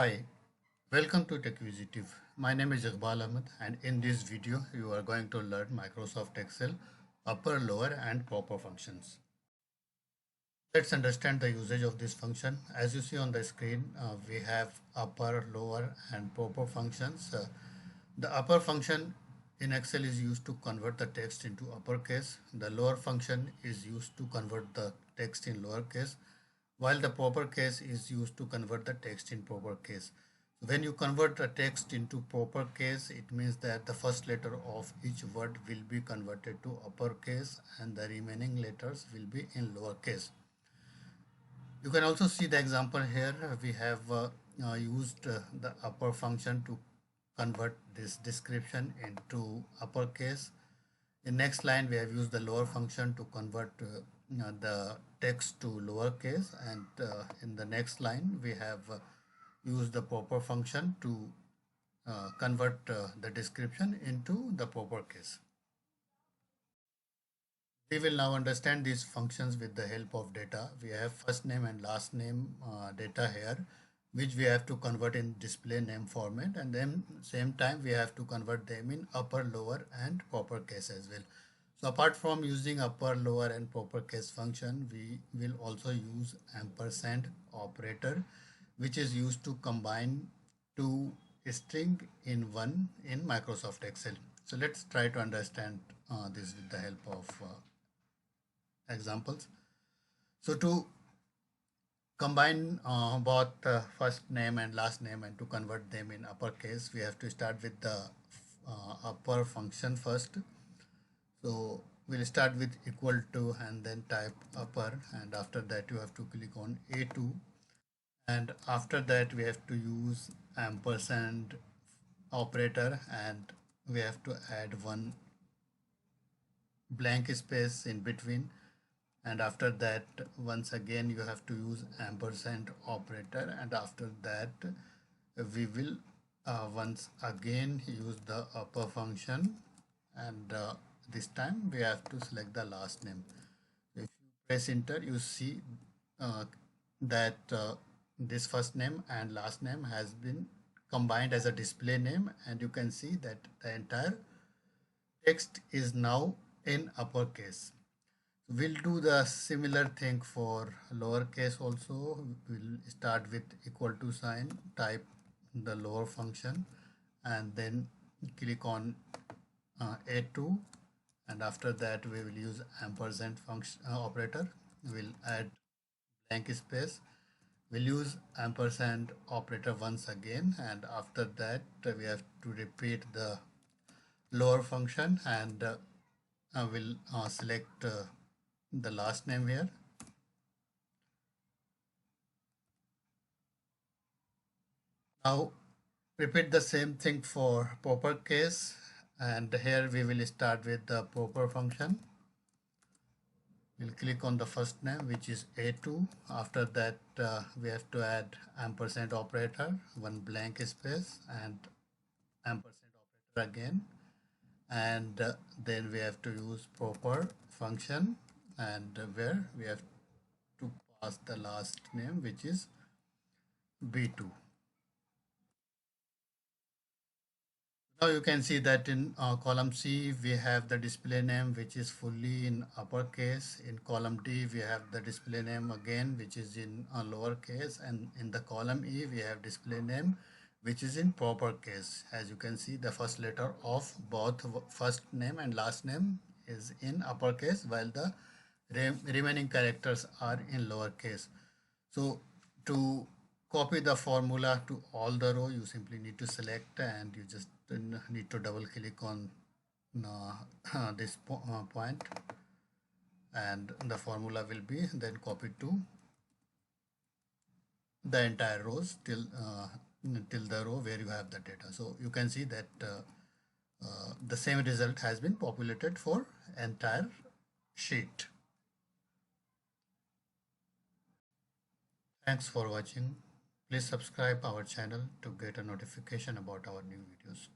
Hi, welcome to TechVisitive. My name is Iqbal Ahmed, and in this video you are going to learn Microsoft Excel upper, lower and popper functions. Let's understand the usage of this function. As you see on the screen, we have upper, lower and popper functions. The upper function in Excel is used to convert the text into uppercase. The lower function is used to convert the text in lowercase, while the proper case is used to convert the text in proper case. When you convert a text into proper case, it means that the first letter of each word will be converted to uppercase and the remaining letters will be in lowercase. You can also see the example here. We have used the upper function to convert this description into uppercase. In next line, we have used the lower function to convert the text to lowercase, and in the next line, we have used the proper function to convert the description into the proper case. We will now understand these functions with the help of data. We have first name and last name data here, which we have to convert in display name format, and then same time we have to convert them in upper, lower and proper case as well. So apart from using upper, lower and proper case function, we will also use ampersand operator, which is used to combine two string in one in Microsoft Excel. So let's try to understand this with the help of examples. So to combine both first name and last name and to convert them in uppercase, we have to start with the upper function first. So we'll start with equal to and then type upper, and after that you have to click on A2, and after that we have to use ampersand operator, and we have to add one blank space in between, and after that once again you have to use ampersand operator, and after that we will once again use the upper function, and this time we have to select the last name. If you press enter, you see that this first name and last name has been combined as a display name, and you can see that the entire text is now in uppercase. We'll do the similar thing for lowercase also. We'll start with equal to sign, type the lower function, and then click on A2, and after that we will use ampersand function operator. We'll add blank space. We'll use ampersand operator once again, and after that we have to repeat the lower function, and I will select the last name here. Now repeat the same thing for proper case, and here we will start with the proper function. We'll click on the first name, which is A2. After that we have to add ampersand operator, one blank space, and ampersand operator again, and then we have to use proper function, and where we have to pass the last name, which is B2. Now you can see that in column C we have the display name, which is fully in uppercase. In column D we have the display name again, which is in lowercase, and in the column E we have display name, which is in proper case. As you can see, the first letter of both first name and last name is in uppercase, while the remaining characters are in lowercase. So to copy the formula to all the row, you simply need to select, and you just need to double click on this point, and the formula will be then copied to the entire rows till the row where you have the data. So you can see that the same result has been populated for entire sheet. Thanks for watching. Please subscribe our channel to get a notification about our new videos.